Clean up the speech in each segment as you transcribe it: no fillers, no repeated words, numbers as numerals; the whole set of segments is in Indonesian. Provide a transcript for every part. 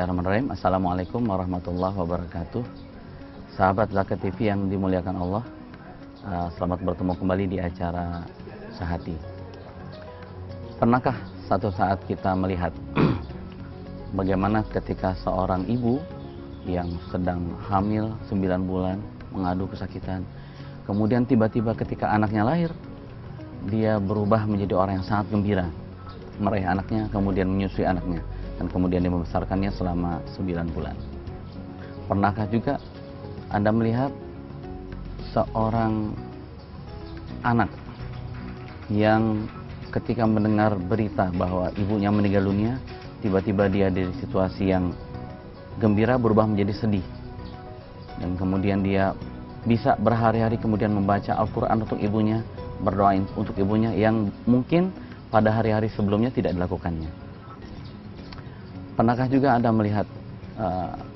Bismillahirrahmanirrahim. Assalamualaikum warahmatullahi wabarakatuh. Sahabat Zakat TV yang dimuliakan Allah, selamat bertemu kembali di acara Sehati. Pernahkah satu saat kita melihat bagaimana ketika seorang ibu yang sedang hamil 9 bulan mengadu kesakitan, kemudian tiba-tiba ketika anaknya lahir, dia berubah menjadi orang yang sangat gembira, meraih anaknya, kemudian menyusui anaknya, dan kemudian dia membesarkannya selama 9 bulan. Pernahkah juga Anda melihat seorang anak yang ketika mendengar berita bahwa ibunya meninggal dunia, tiba-tiba dia di situasi yang gembira berubah menjadi sedih, dan kemudian dia bisa berhari-hari kemudian membaca Al-Quran untuk ibunya, berdoa untuk ibunya yang mungkin pada hari-hari sebelumnya tidak dilakukannya. Pernahkah juga Anda melihat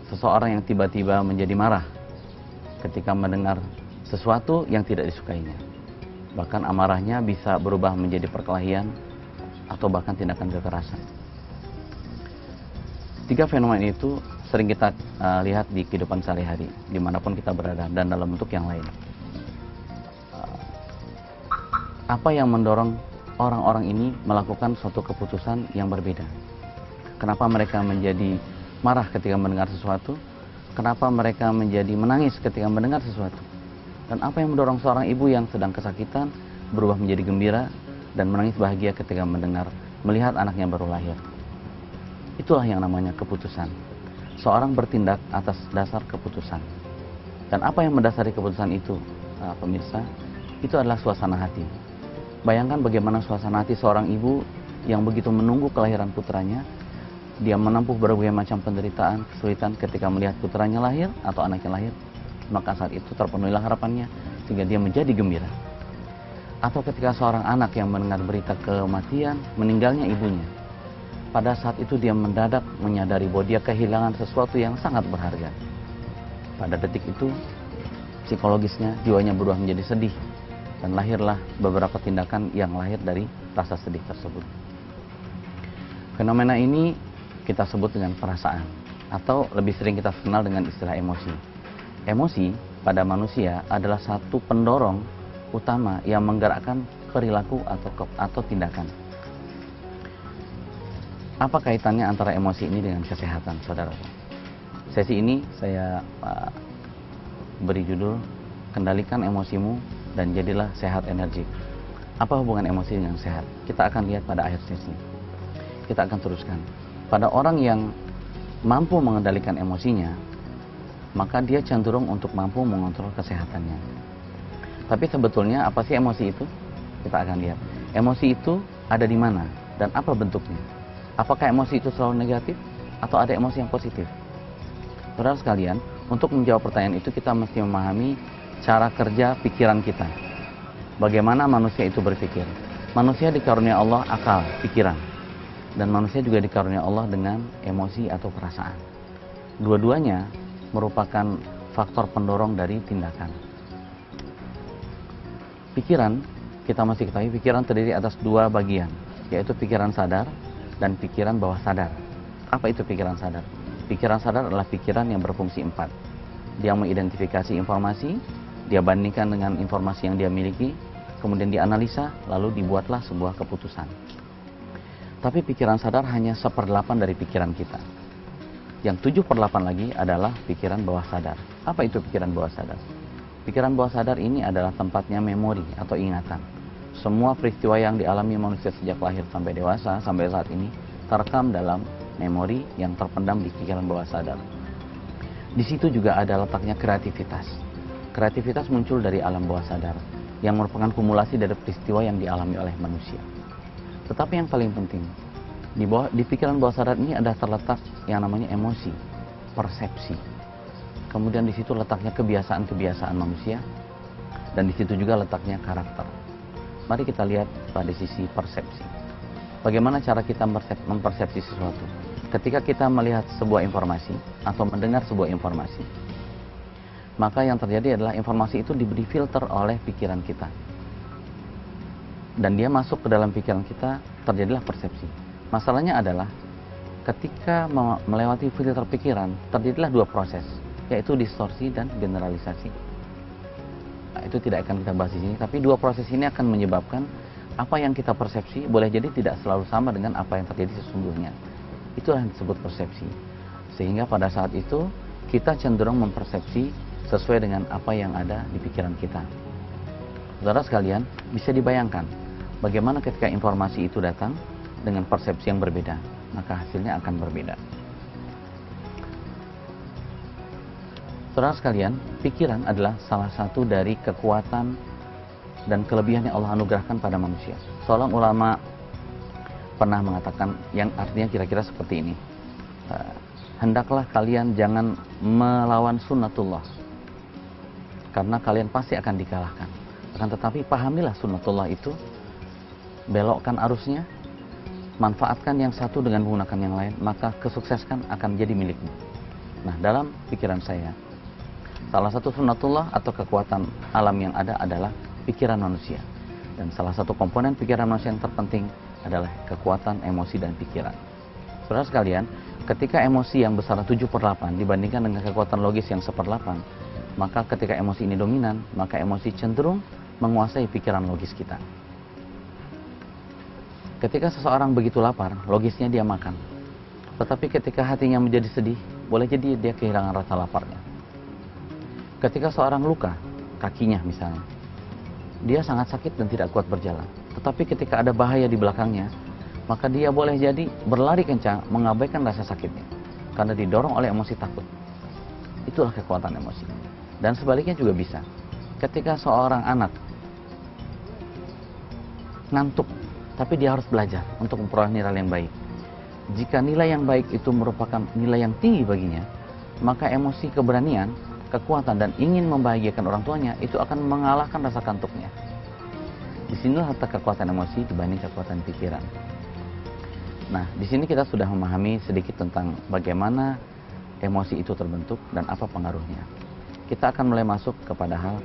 seseorang yang tiba-tiba menjadi marah ketika mendengar sesuatu yang tidak disukainya? Bahkan amarahnya bisa berubah menjadi perkelahian atau bahkan tindakan kekerasan. 3 fenomena itu sering kita lihat di kehidupan sehari-hari, dimanapun kita berada, dan dalam bentuk yang lain. Apa yang mendorong orang-orang ini melakukan suatu keputusan yang berbeda? Kenapa mereka menjadi marah ketika mendengar sesuatu? Kenapa mereka menjadi menangis ketika mendengar sesuatu? Dan apa yang mendorong seorang ibu yang sedang kesakitan berubah menjadi gembira dan menangis bahagia ketika melihat anaknya baru lahir? Itulah yang namanya keputusan. Seorang bertindak atas dasar keputusan. Dan apa yang mendasari keputusan itu, pemirsa? Itu adalah suasana hati. Bayangkan bagaimana suasana hati seorang ibu yang begitu menunggu kelahiran putranya. Dia menempuh berbagai macam penderitaan, kesulitan ketika melihat putranya lahir atau anaknya lahir. Maka saat itu terpenuhilah harapannya sehingga dia menjadi gembira. Atau ketika seorang anak yang mendengar berita kematian, meninggalnya ibunya. Pada saat itu dia mendadak menyadari bahwa dia kehilangan sesuatu yang sangat berharga. Pada detik itu, psikologisnya, jiwanya berubah menjadi sedih. Dan lahirlah beberapa tindakan yang lahir dari rasa sedih tersebut. Fenomena ini kita sebut dengan perasaan, atau lebih sering kita kenal dengan istilah emosi. Emosi pada manusia adalah satu pendorong utama yang menggerakkan perilaku atau tindakan. Apa kaitannya antara emosi ini dengan kesehatan, saudara? Sesi ini saya beri judul Kendalikan Emosimu dan Jadilah Sehat Energik. Apa hubungan emosi dengan sehat? Kita akan lihat pada akhir sesi. Kita akan teruskan. Pada orang yang mampu mengendalikan emosinya, maka dia cenderung untuk mampu mengontrol kesehatannya. Tapi sebetulnya apa sih emosi itu? Kita akan lihat. Emosi itu ada di mana dan apa bentuknya? Apakah emosi itu selalu negatif atau ada emosi yang positif? Saudara sekalian, untuk menjawab pertanyaan itu kita mesti memahami cara kerja pikiran kita. Bagaimana manusia itu berpikir? Manusia dikarunia Allah akal, pikiran. Dan manusia juga dikarunia Allah dengan emosi atau perasaan. Dua-duanya merupakan faktor pendorong dari tindakan. Pikiran, kita mesti ketahui pikiran terdiri atas 2 bagian, yaitu pikiran sadar dan pikiran bawah sadar. Apa itu pikiran sadar? Pikiran sadar adalah pikiran yang berfungsi 4. Dia mengidentifikasi informasi, dia bandingkan dengan informasi yang dia miliki, kemudian dianalisa, lalu dibuatlah sebuah keputusan. Tapi pikiran sadar hanya 1/8 dari pikiran kita. Yang 7/8 lagi adalah pikiran bawah sadar. Apa itu pikiran bawah sadar? Pikiran bawah sadar ini adalah tempatnya memori atau ingatan. Semua peristiwa yang dialami manusia sejak lahir sampai dewasa, sampai saat ini, terekam dalam memori yang terpendam di pikiran bawah sadar. Di situ juga ada letaknya kreativitas. Kreativitas muncul dari alam bawah sadar, yang merupakan kumulasi dari peristiwa yang dialami oleh manusia. Tetapi yang paling penting, di pikiran bawah sadar ini ada terletak yang namanya emosi, persepsi. Kemudian di situ letaknya kebiasaan-kebiasaan manusia, dan di situ juga letaknya karakter. Mari kita lihat pada sisi persepsi. Bagaimana cara kita mempersepsi sesuatu? Ketika kita melihat sebuah informasi atau mendengar sebuah informasi, maka yang terjadi adalah informasi itu diberi filter oleh pikiran kita. Dan dia masuk ke dalam pikiran kita, terjadilah persepsi. Masalahnya adalah ketika melewati filter pikiran, terjadilah dua proses, yaitu distorsi dan generalisasi. Nah, itu tidak akan kita bahas di sini, tapi dua proses ini akan menyebabkan apa yang kita persepsi boleh jadi tidak selalu sama dengan apa yang terjadi sesungguhnya. Itulah yang disebut persepsi. Sehingga pada saat itu kita cenderung mempersepsi sesuai dengan apa yang ada di pikiran kita. Saudara sekalian, bisa dibayangkan bagaimana ketika informasi itu datang dengan persepsi yang berbeda, maka hasilnya akan berbeda. Saudara sekalian, pikiran adalah salah satu dari kekuatan dan kelebihan yang Allah anugerahkan pada manusia. Seorang ulama pernah mengatakan yang artinya kira-kira seperti ini. Hendaklah kalian jangan melawan sunnatullah, karena kalian pasti akan dikalahkan. Akan tetapi pahamilah sunnatullah itu, belokkan arusnya, manfaatkan yang satu dengan menggunakan yang lain, maka kesuksesan akan jadi milikmu. Nah, dalam pikiran saya, salah satu sunnatullah atau kekuatan alam yang ada adalah pikiran manusia. Dan salah satu komponen pikiran manusia yang terpenting adalah kekuatan emosi dan pikiran. Saudara sekalian, ketika emosi yang besar 7/8 dibandingkan dengan kekuatan logis yang 1/8, maka ketika emosi ini dominan, maka emosi cenderung menguasai pikiran logis kita. Ketika seseorang begitu lapar, logisnya dia makan. Tetapi ketika hatinya menjadi sedih, boleh jadi dia kehilangan rasa laparnya. Ketika seorang luka, kakinya misalnya, dia sangat sakit dan tidak kuat berjalan. Tetapi ketika ada bahaya di belakangnya, maka dia boleh jadi berlari kencang, mengabaikan rasa sakitnya, karena didorong oleh emosi takut. Itulah kekuatan emosi. Dan sebaliknya juga bisa. Ketika seorang anak ngantuk, tapi dia harus belajar untuk memperoleh nilai yang baik. Jika nilai yang baik itu merupakan nilai yang tinggi baginya, maka emosi keberanian, kekuatan, dan ingin membahagiakan orang tuanya itu akan mengalahkan rasa kantuknya. Disinilah letak kekuatan emosi dibanding kekuatan pikiran. Nah, di sini kita sudah memahami sedikit tentang bagaimana emosi itu terbentuk dan apa pengaruhnya. Kita akan mulai masuk kepada hal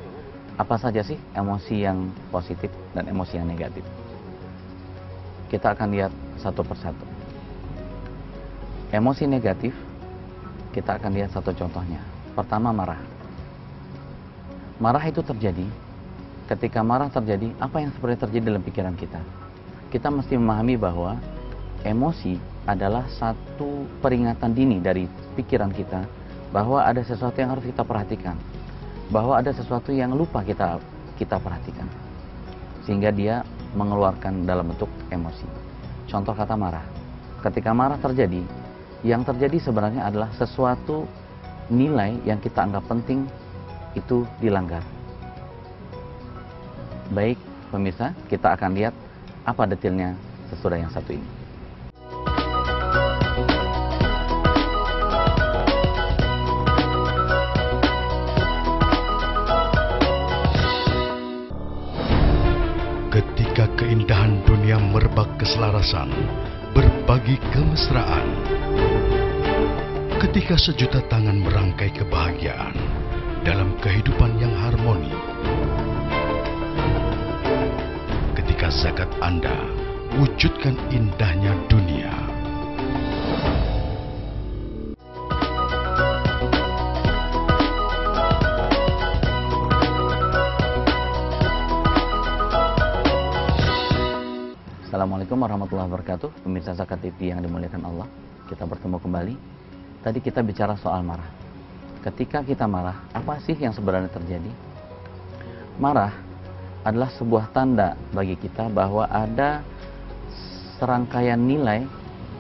apa saja sih emosi yang positif dan emosi yang negatif. Kita akan lihat satu persatu. Emosi negatif, kita akan lihat satu contohnya. Pertama, marah. Marah itu terjadi, ketika marah terjadi, apa yang sebenarnya terjadi dalam pikiran kita? Kita mesti memahami bahwa emosi adalah satu peringatan dini dari pikiran kita bahwa ada sesuatu yang harus kita perhatikan, bahwa ada sesuatu yang lupa kita perhatikan, sehingga dia mengeluarkan dalam bentuk emosi. Contoh kata marah. Ketika marah terjadi, yang terjadi sebenarnya adalah sesuatu nilai yang kita anggap penting itu dilanggar. Baik pemirsa, kita akan lihat apa detailnya sesudah yang satu ini. Ketika keindahan dunia merebak keselarasan, berbagi kemesraan. Ketika sejuta tangan merangkai kebahagiaan dalam kehidupan yang harmoni. Ketika zakat Anda wujudkan indahnya dunia. Assalamualaikum warahmatullahi wabarakatuh. Pemirsa Zakat TV yang dimuliakan Allah, kita bertemu kembali. Tadi kita bicara soal marah. Ketika kita marah, apa sih yang sebenarnya terjadi? Marah adalah sebuah tanda bagi kita bahwa ada serangkaian nilai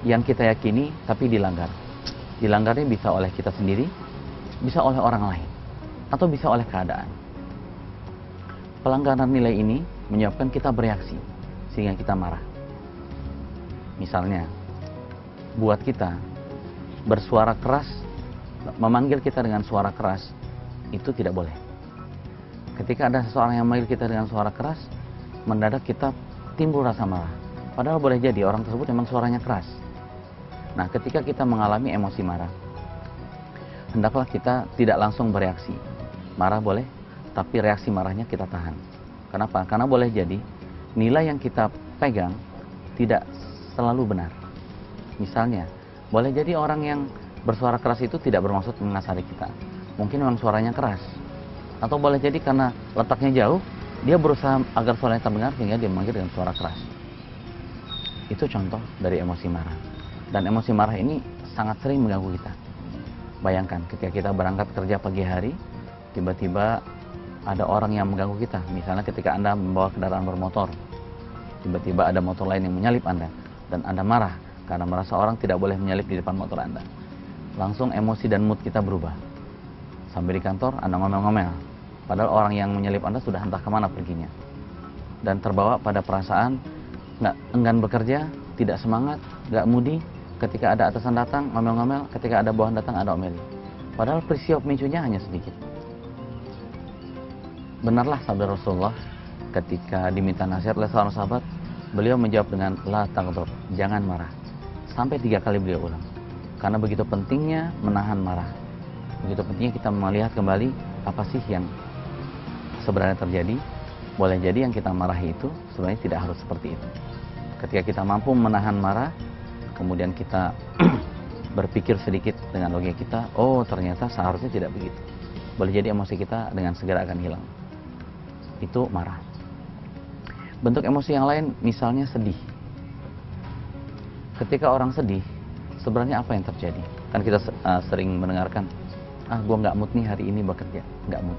yang kita yakini tapi dilanggar. Dilanggarnya bisa oleh kita sendiri, bisa oleh orang lain, atau bisa oleh keadaan. Pelanggaran nilai ini menyebabkan kita bereaksi sehingga kita marah. Misalnya, buat kita bersuara keras, memanggil kita dengan suara keras, itu tidak boleh. Ketika ada seseorang yang memanggil kita dengan suara keras, mendadak kita timbul rasa marah. Padahal boleh jadi orang tersebut memang suaranya keras. Nah, ketika kita mengalami emosi marah, hendaklah kita tidak langsung bereaksi. Marah boleh, tapi reaksi marahnya kita tahan. Kenapa? Karena boleh jadi nilai yang kita pegang tidak selalu benar. Misalnya, Boleh jadi orang yang bersuara keras itu tidak bermaksud mengasari kita. Mungkin memang suaranya keras. Atau boleh jadi karena letaknya jauh, dia berusaha agar suaranya terdengar sehingga dia memanggil dengan suara keras. Itu contoh dari emosi marah. Dan emosi marah ini sangat sering mengganggu kita. Bayangkan ketika kita berangkat kerja pagi hari, tiba-tiba ada orang yang mengganggu kita. Misalnya ketika Anda membawa kendaraan bermotor, tiba-tiba ada motor lain yang menyalip Anda, dan Anda marah karena merasa orang tidak boleh menyalip di depan motor Anda. Langsung emosi dan mood kita berubah. Sampai di kantor, Anda ngomel-ngomel. Padahal orang yang menyalip Anda sudah entah kemana perginya. Dan terbawa pada perasaan nggak enggan bekerja, tidak semangat, nggak mudi. Ketika ada atasan datang, ngomel-ngomel. Ketika ada bawahan datang, ada omeli. Padahal peristiwa pemicunya hanya sedikit. Benarlah sabda Rasulullah ketika diminta nasihat oleh seorang sahabat, beliau menjawab dengan la taghdab, jangan marah. Sampai 3 kali beliau ulang. Karena begitu pentingnya menahan marah. Begitu pentingnya kita melihat kembali apa sih yang sebenarnya terjadi. Boleh jadi yang kita marahi itu sebenarnya tidak harus seperti itu. Ketika kita mampu menahan marah, kemudian kita berpikir sedikit dengan logika kita, oh ternyata seharusnya tidak begitu. Boleh jadi emosi kita dengan segera akan hilang. Itu marah. Bentuk emosi yang lain misalnya sedih. Ketika orang sedih, sebenarnya apa yang terjadi? Kan kita sering mendengarkan, gua nggak mood nih hari ini bekerja, nggak mood.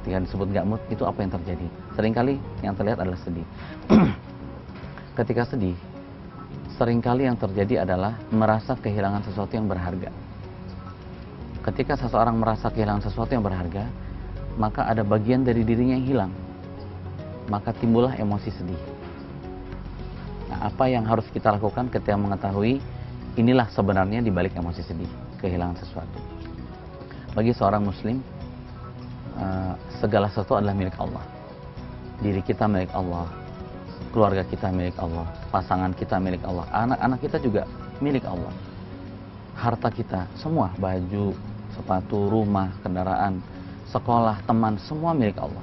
Ketika disebut nggak mood, itu apa yang terjadi? Seringkali yang terlihat adalah sedih. Ketika sedih, seringkali yang terjadi adalah merasa kehilangan sesuatu yang berharga. Ketika seseorang merasa kehilangan sesuatu yang berharga, maka ada bagian dari dirinya yang hilang. Maka timbullah emosi sedih. Nah, apa yang harus kita lakukan ketika mengetahui inilah sebenarnya di balik emosi sedih, kehilangan sesuatu. Bagi seorang muslim, segala sesuatu adalah milik Allah. Diri kita milik Allah, keluarga kita milik Allah, pasangan kita milik Allah, anak-anak kita juga milik Allah. Harta kita, semua, baju, sepatu, rumah, kendaraan, sekolah, teman, semua milik Allah.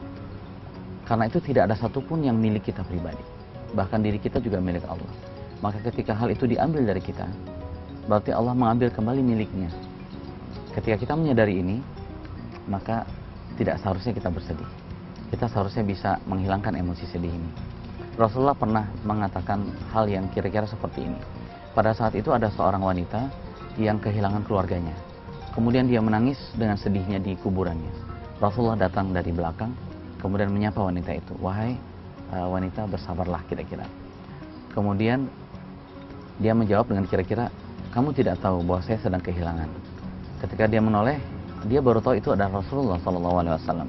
Karena itu tidak ada satupun yang milik kita pribadi. Bahkan diri kita juga milik Allah. Maka ketika hal itu diambil dari kita, berarti Allah mengambil kembali miliknya. Ketika kita menyadari ini, maka tidak seharusnya kita bersedih. Kita seharusnya bisa menghilangkan emosi sedih ini. Rasulullah pernah mengatakan hal yang kira-kira seperti ini. Pada saat itu ada seorang wanita yang kehilangan keluarganya. Kemudian dia menangis dengan sedihnya di kuburannya. Rasulullah datang dari belakang, kemudian menyapa wanita itu. Wahai wanita, bersabarlah kira-kira. Kemudian dia menjawab dengan kira-kira, kamu tidak tahu bahwa saya sedang kehilangan. Ketika dia menoleh, dia baru tahu itu adalah Rasulullah SAW.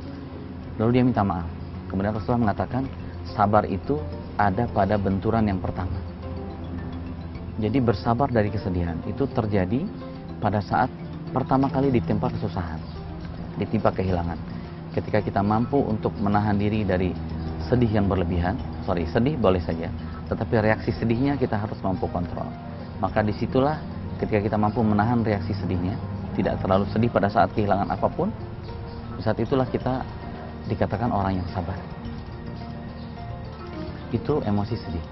Lalu dia minta maaf. Kemudian Rasulullah mengatakan, sabar itu ada pada benturan yang pertama. Jadi bersabar dari kesedihan itu terjadi pada saat pertama kali ditimpa kesusahan, ditimpa kehilangan. Ketika kita mampu untuk menahan diri dari sedih yang berlebihan, sedih boleh saja, tetapi reaksi sedihnya kita harus mampu kontrol. Maka disitulah ketika kita mampu menahan reaksi sedihnya, tidak terlalu sedih pada saat kehilangan apapun, saat itulah kita dikatakan orang yang sabar. Itu emosi sedih.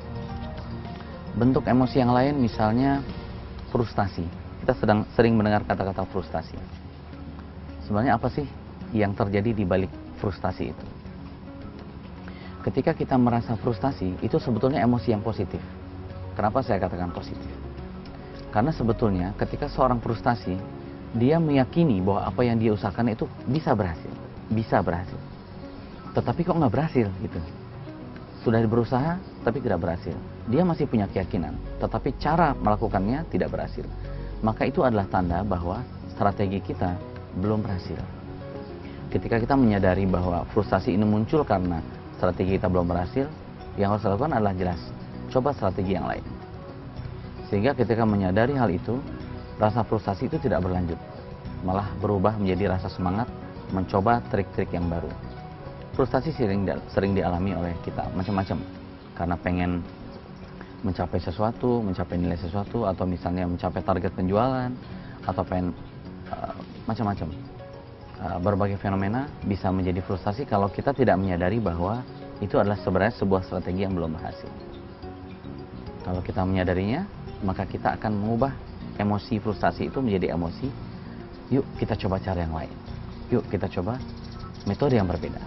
Bentuk emosi yang lain misalnya frustasi. Kita sering mendengar kata-kata frustasi. Sebenarnya apa sih yang terjadi di balik frustasi itu? Ketika kita merasa frustasi, itu sebetulnya emosi yang positif. Kenapa saya katakan positif? Karena sebetulnya ketika seorang frustasi, dia meyakini bahwa apa yang dia usahakan itu bisa berhasil. Bisa berhasil. Tetapi kok nggak berhasil gitu. Sudah berusaha, tapi tidak berhasil. Dia masih punya keyakinan, tetapi cara melakukannya tidak berhasil. Maka itu adalah tanda bahwa strategi kita belum berhasil. Ketika kita menyadari bahwa frustasi ini muncul karena strategi kita belum berhasil, yang harus dilakukan adalah jelas, coba strategi yang lain. Sehingga ketika menyadari hal itu, rasa frustasi itu tidak berlanjut, malah berubah menjadi rasa semangat mencoba trik-trik yang baru. Frustasi sering dialami oleh kita macam-macam, karena pengen mencapai sesuatu, mencapai nilai sesuatu, atau misalnya mencapai target penjualan, atau pengen macam-macam. Berbagai fenomena bisa menjadi frustasi kalau kita tidak menyadari bahwa itu adalah sebenarnya sebuah strategi yang belum berhasil. Kalau kita menyadarinya, maka kita akan mengubah emosi frustasi itu menjadi emosi, yuk kita coba cara yang lain. Yuk kita coba metode yang berbeda.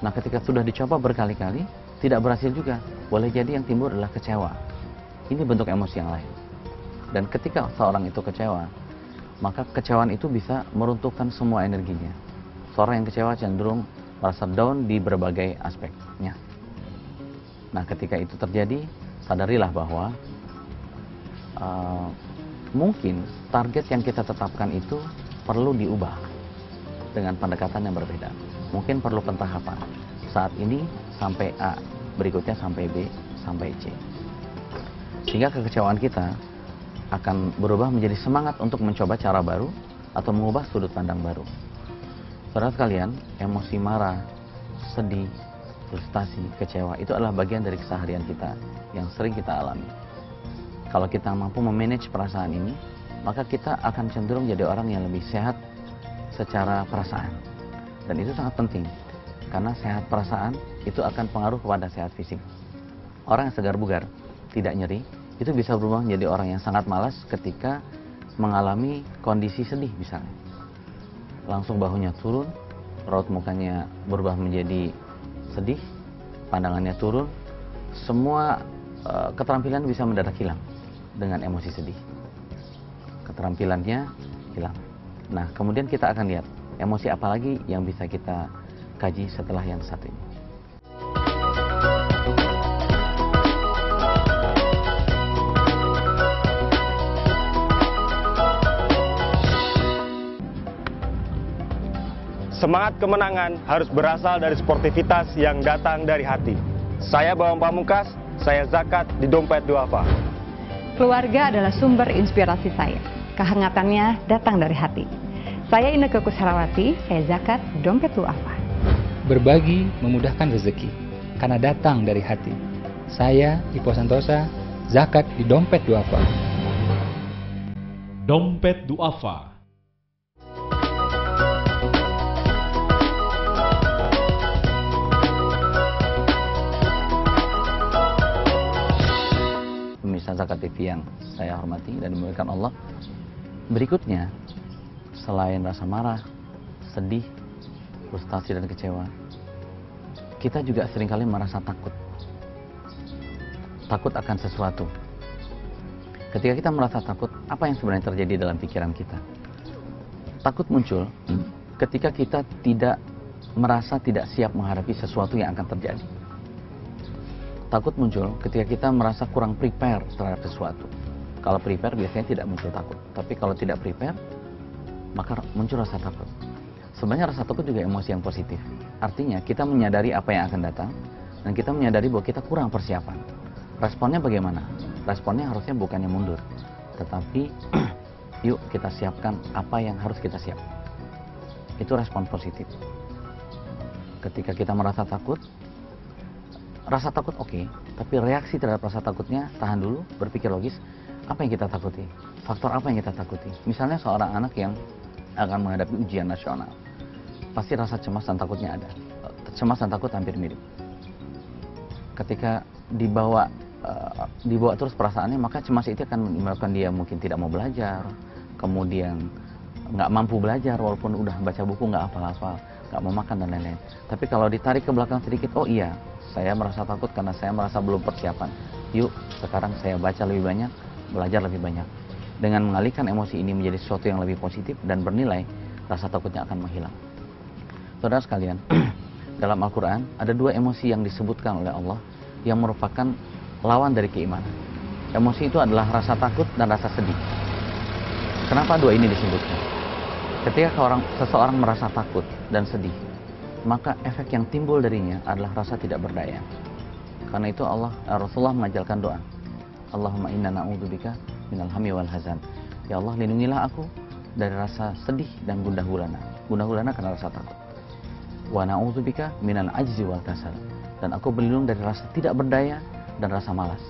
Nah, ketika sudah dicoba berkali-kali, tidak berhasil juga, boleh jadi yang timbul adalah kecewa. Ini bentuk emosi yang lain. Dan ketika seorang itu kecewa, maka kecewaan itu bisa meruntuhkan semua energinya. Seorang yang kecewa cenderung merasa down di berbagai aspeknya. Nah, ketika itu terjadi, sadarilah bahwa mungkin target yang kita tetapkan itu perlu diubah dengan pendekatan yang berbeda. Mungkin perlu pentahapan. Saat ini sampai A, berikutnya sampai B, sampai C. Sehingga kekecewaan kita akan berubah menjadi semangat untuk mencoba cara baru atau mengubah sudut pandang baru. Saudara sekalian, emosi marah, sedih, frustasi, kecewa itu adalah bagian dari keseharian kita yang sering kita alami. Kalau kita mampu memanage perasaan ini, maka kita akan cenderung jadi orang yang lebih sehat secara perasaan. Dan itu sangat penting, karena sehat perasaan itu akan pengaruh kepada sehat fisik. Orang yang segar bugar, tidak nyeri, itu bisa berubah menjadi orang yang sangat malas ketika mengalami kondisi sedih misalnya. Langsung bahunya turun, raut mukanya berubah menjadi sedih, pandangannya turun, semua keterampilan bisa mendadak hilang dengan emosi sedih. Keterampilannya hilang. Nah, kemudian kita akan lihat emosi apa lagi yang bisa kita kaji setelah yang satu ini. Semangat kemenangan harus berasal dari sportivitas yang datang dari hati. Saya Bawang Pamungkas, saya zakat di Dompet Duafa. Keluarga adalah sumber inspirasi saya. Kehangatannya datang dari hati. Saya Inneke Kusharawati, saya zakat Dompet Duafa. Berbagi memudahkan rezeki, karena datang dari hati. Saya Ipo Santosa, zakat di Dompet Duafa. Dompet Duafa. Pemirsa Zakat TV yang saya hormati dan dimuliakan Allah. Berikutnya, selain rasa marah, sedih, frustasi dan kecewa, kita juga seringkali merasa takut. Takut akan sesuatu. Ketika kita merasa takut, apa yang sebenarnya terjadi dalam pikiran kita? Takut muncul ketika kita merasa tidak siap menghadapi sesuatu yang akan terjadi. Takut muncul ketika kita merasa kurang prepare terhadap sesuatu. Kalau prepare biasanya tidak muncul takut. Tapi kalau tidak prepare, maka muncul rasa takut. Sebenarnya rasa takut juga emosi yang positif. Artinya kita menyadari apa yang akan datang dan kita menyadari bahwa kita kurang persiapan. Responnya bagaimana? Responnya harusnya bukannya mundur, tetapi yuk kita siapkan apa yang harus kita siapkan. Itu respon positif. Ketika kita merasa takut, rasa takut oke, tapi reaksi terhadap rasa takutnya tahan dulu, berpikir logis, apa yang kita takuti? Faktor apa yang kita takuti? Misalnya seorang anak yang akan menghadapi ujian nasional, pasti rasa cemas dan takutnya ada. Cemas dan takut hampir mirip. Ketika dibawa terus perasaannya, maka cemas itu akan menyebabkan dia mungkin tidak mau belajar, kemudian nggak mampu belajar walaupun udah baca buku nggak hafal-hafal, nggak mau makan dan lain-lain. Tapi kalau ditarik ke belakang sedikit, oh iya, saya merasa takut karena saya merasa belum persiapan. Yuk, sekarang saya baca lebih banyak, belajar lebih banyak. Dengan mengalihkan emosi ini menjadi sesuatu yang lebih positif dan bernilai, rasa takutnya akan menghilang. Saudara sekalian, dalam Al-Quran ada dua emosi yang disebutkan oleh Allah yang merupakan lawan dari keimanan. Emosi itu adalah rasa takut dan rasa sedih. Kenapa dua ini disebutkan? Ketika seseorang merasa takut dan sedih, maka efek yang timbul darinya adalah rasa tidak berdaya. Karena itu Rasulullah mengajarkan doa, Allahumma inna na'udzubika minal hammi wal hazan. Ya Allah, lindungilah aku dari rasa sedih dan gundah gulana. Gundah gulana karena rasa takut. Wa na'udzubika minal ajzi wal kasal. Dan aku berlindung dari rasa tidak berdaya dan rasa malas.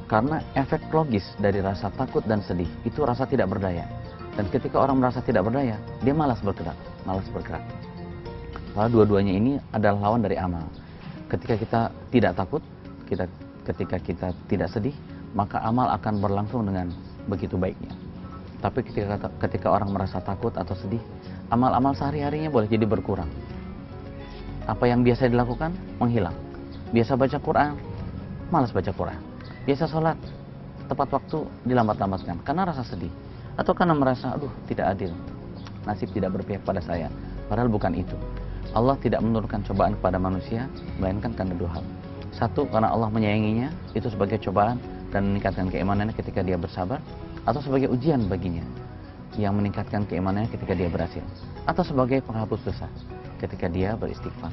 Karena efek logis dari rasa takut dan sedih itu rasa tidak berdaya. Dan ketika orang merasa tidak berdaya, dia malas bergerak. Lalu dua-duanya ini adalah lawan dari amal. Ketika kita tidak takut, ketika kita tidak sedih, maka amal akan berlangsung dengan begitu baiknya. Tapi ketika orang merasa takut atau sedih, amal-amal sehari-harinya boleh jadi berkurang. Apa yang biasa dilakukan menghilang. Biasa baca Quran, malas baca Quran. Biasa sholat, tepat waktu dilambat-lambatkan karena rasa sedih atau karena merasa aduh tidak adil, nasib tidak berpihak pada saya. Padahal bukan itu. Allah tidak menurunkan cobaan kepada manusia melainkan karena dua hal. Satu, karena Allah menyayanginya, itu sebagai cobaan dan meningkatkan keimanannya ketika dia bersabar, atau sebagai ujian baginya yang meningkatkan keimanannya ketika dia berhasil, atau sebagai penghapus dosa ketika dia beristighfar.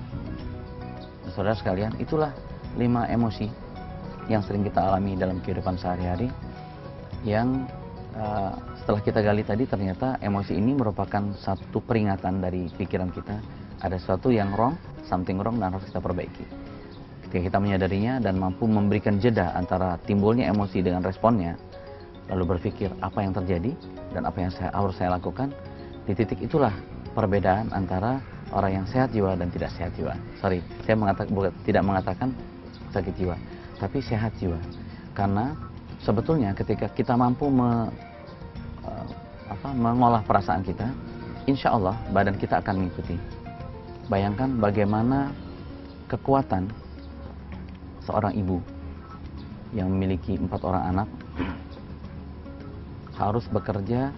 Saudara sekalian, itulah 5 emosi yang sering kita alami dalam kehidupan sehari-hari yang setelah kita gali tadi, ternyata emosi ini merupakan satu peringatan dari pikiran kita ada sesuatu yang wrong, something wrong, dan harus kita perbaiki. Ketika kita menyadarinya dan mampu memberikan jeda antara timbulnya emosi dengan responnya, lalu berpikir apa yang terjadi dan apa yang harus saya lakukan, di titik itulah perbedaan antara orang yang sehat jiwa dan tidak sehat jiwa. Sorry, saya tidak mengatakan sakit jiwa, tapi sehat jiwa. Karena sebetulnya ketika kita mampu mengolah perasaan kita, insya Allah badan kita akan mengikuti. Bayangkan bagaimana kekuatan seorang ibu yang memiliki 4 orang anak harus bekerja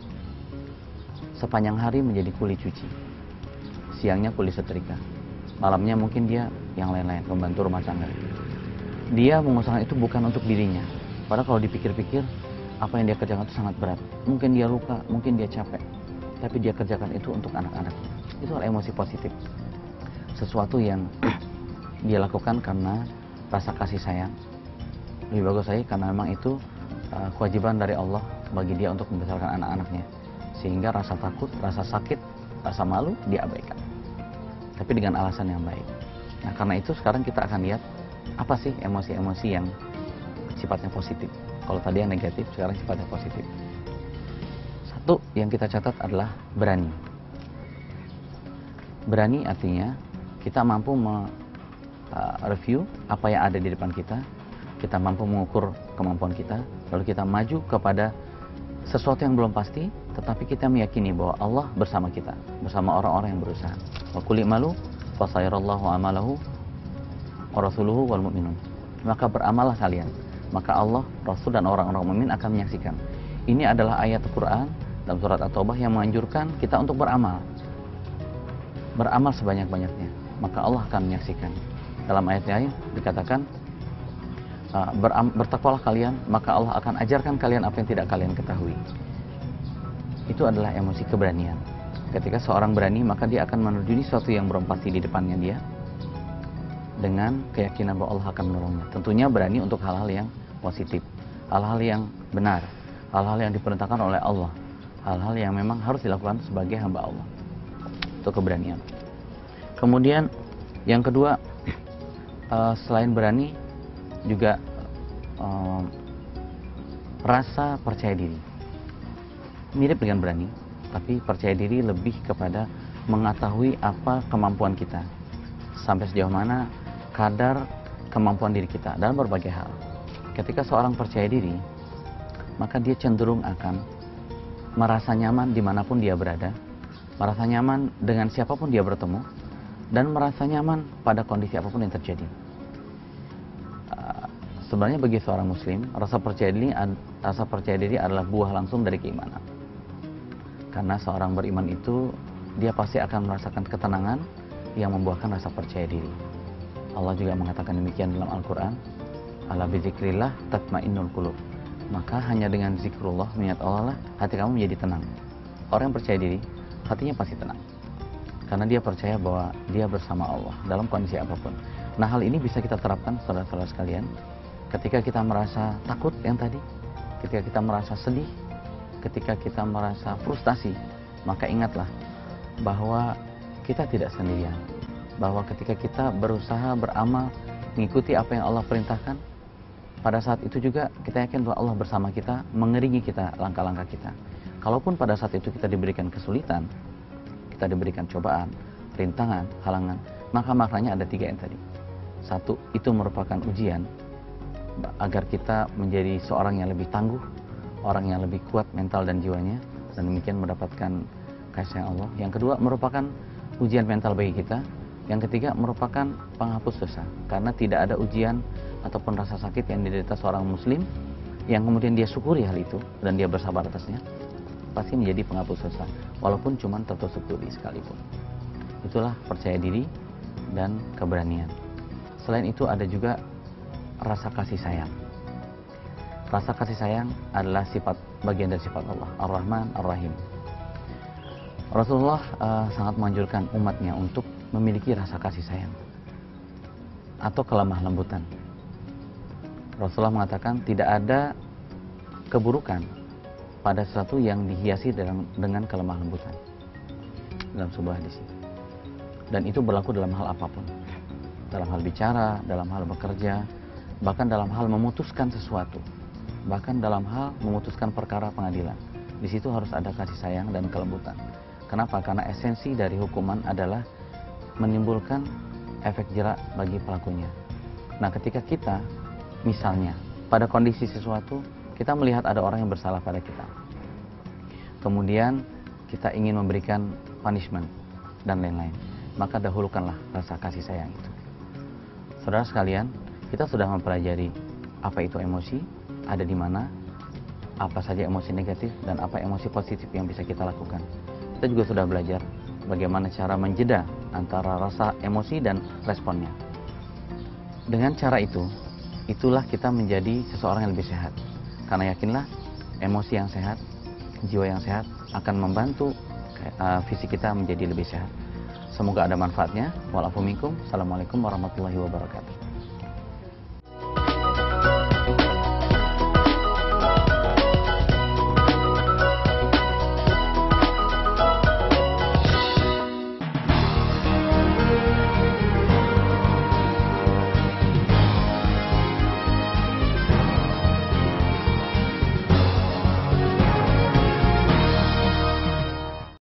sepanjang hari menjadi kuli cuci, siangnya kuli setrika, malamnya mungkin dia yang lain-lain, membantu rumah tangga. Dia mengusahakan itu bukan untuk dirinya, padahal kalau dipikir-pikir apa yang dia kerjakan itu sangat berat. Mungkin dia luka, mungkin dia capek, tapi dia kerjakan itu untuk anak-anaknya. Itu adalah emosi positif, sesuatu yang dia lakukan karena rasa kasih sayang. Lebih bagus lagi karena memang itu kewajiban dari Allah bagi dia untuk membesarkan anak-anaknya, sehingga rasa takut, rasa sakit, rasa malu diabaikan, tapi dengan alasan yang baik. Nah, karena itu sekarang kita akan lihat apa sih emosi-emosi yang sifatnya positif. Kalau tadi yang negatif, sekarang sifatnya positif. Satu yang kita catat adalah berani. Berani artinya kita mampu review apa yang ada di depan kita, kita mampu mengukur kemampuan kita, lalu kita maju kepada sesuatu yang belum pasti, tetapi kita meyakini bahwa Allah bersama kita, bersama orang-orang yang berusaha. Wa qul i'malu fasayarallahu amalahu wa rasuluhu wal mu'minun. Maka beramallah kalian, maka Allah, Rasul dan orang-orang mukmin akan menyaksikan. Ini adalah ayat Al-Quran dalam surat At-Taubah yang menganjurkan kita untuk beramal. Beramal sebanyak-banyaknya, maka Allah akan menyaksikan. Dalam ayat lain dikatakan, bertakwalah kalian, maka Allah akan ajarkan kalian apa yang tidak kalian ketahui. Itu adalah emosi keberanian. Ketika seorang berani, maka dia akan menerjuni sesuatu yang belum pasti di depannya dia, dengan keyakinan bahwa Allah akan menolongnya. Tentunya berani untuk hal-hal yang positif, hal-hal yang benar, hal-hal yang diperintahkan oleh Allah, hal-hal yang memang harus dilakukan sebagai hamba Allah. Itu keberanian. Kemudian yang kedua, selain berani juga rasa percaya diri. Mirip dengan berani, tapi percaya diri lebih kepada mengetahui apa kemampuan kita, sampai sejauh mana kadar kemampuan diri kita dalam berbagai hal. Ketika seorang percaya diri, maka dia cenderung akan merasa nyaman dimanapun dia berada, merasa nyaman dengan siapapun dia bertemu, dan merasa nyaman pada kondisi apapun yang terjadi. Sebenarnya bagi seorang muslim, rasa percaya diri adalah buah langsung dari keimanan. Karena seorang beriman itu, dia pasti akan merasakan ketenangan yang membuahkan rasa percaya diri. Allah juga mengatakan demikian dalam Al-Quran, ala bizikrillah tatmainnul qulub. Maka hanya dengan zikrullah, mengingat Allah lah, hati kamu menjadi tenang. Orang yang percaya diri, hatinya pasti tenang, karena dia percaya bahwa dia bersama Allah dalam kondisi apapun. Nah, hal ini bisa kita terapkan, saudara-saudara sekalian, ketika kita merasa takut yang tadi, ketika kita merasa sedih, ketika kita merasa frustasi, maka ingatlah bahwa kita tidak sendirian. Bahwa ketika kita berusaha beramal, mengikuti apa yang Allah perintahkan, pada saat itu juga kita yakin bahwa Allah bersama kita, mengiringi kita, langkah-langkah kita. Kalaupun pada saat itu kita diberikan kesulitan, kita diberikan cobaan, rintangan, halangan, maka maknanya ada 3 yang tadi. 1, itu merupakan ujian agar kita menjadi seorang yang lebih tangguh, orang yang lebih kuat mental dan jiwanya, dan demikian mendapatkan kasih sayang Allah. Yang kedua, merupakan ujian mental bagi kita. Yang ketiga, merupakan penghapus dosa, karena tidak ada ujian ataupun rasa sakit yang diderita seorang muslim yang kemudian dia syukuri hal itu dan dia bersabar atasnya, pasti menjadi penghapus dosa, walaupun cuma tertusuk duri sekalipun. Itulah percaya diri dan keberanian. Selain itu ada juga rasa kasih sayang. Rasa kasih sayang adalah bagian dari sifat Allah, Ar-Rahman, Ar-Rahim. Rasulullah sangat menganjurkan umatnya untuk memiliki rasa kasih sayang atau kelemah lembutan. Rasulullah mengatakan tidak ada keburukan pada sesuatu yang dihiasi dengan kelemah lembutan dalam sebuah hadis. Dan itu berlaku dalam hal apapun, dalam hal bicara, dalam hal bekerja, bahkan dalam hal memutuskan sesuatu, bahkan dalam hal memutuskan perkara pengadilan. Di situ harus ada kasih sayang dan kelembutan. Kenapa? Karena esensi dari hukuman adalah menimbulkan efek jerak bagi pelakunya. Nah, ketika kita misalnya pada kondisi sesuatu, kita melihat ada orang yang bersalah pada kita, kemudian kita ingin memberikan punishment dan lain-lain, maka dahulukanlah rasa kasih sayang itu. Saudara sekalian, kita sudah mempelajari apa itu emosi, ada di mana, apa saja emosi negatif, dan apa emosi positif yang bisa kita lakukan. Kita juga sudah belajar bagaimana cara menjeda antara rasa emosi dan responnya. Dengan cara itu, itulah kita menjadi seseorang yang lebih sehat. Karena yakinlah, emosi yang sehat, jiwa yang sehat akan membantu fisik kita menjadi lebih sehat. Semoga ada manfaatnya. Wa'alaikum. Assalamualaikum warahmatullahi wabarakatuh.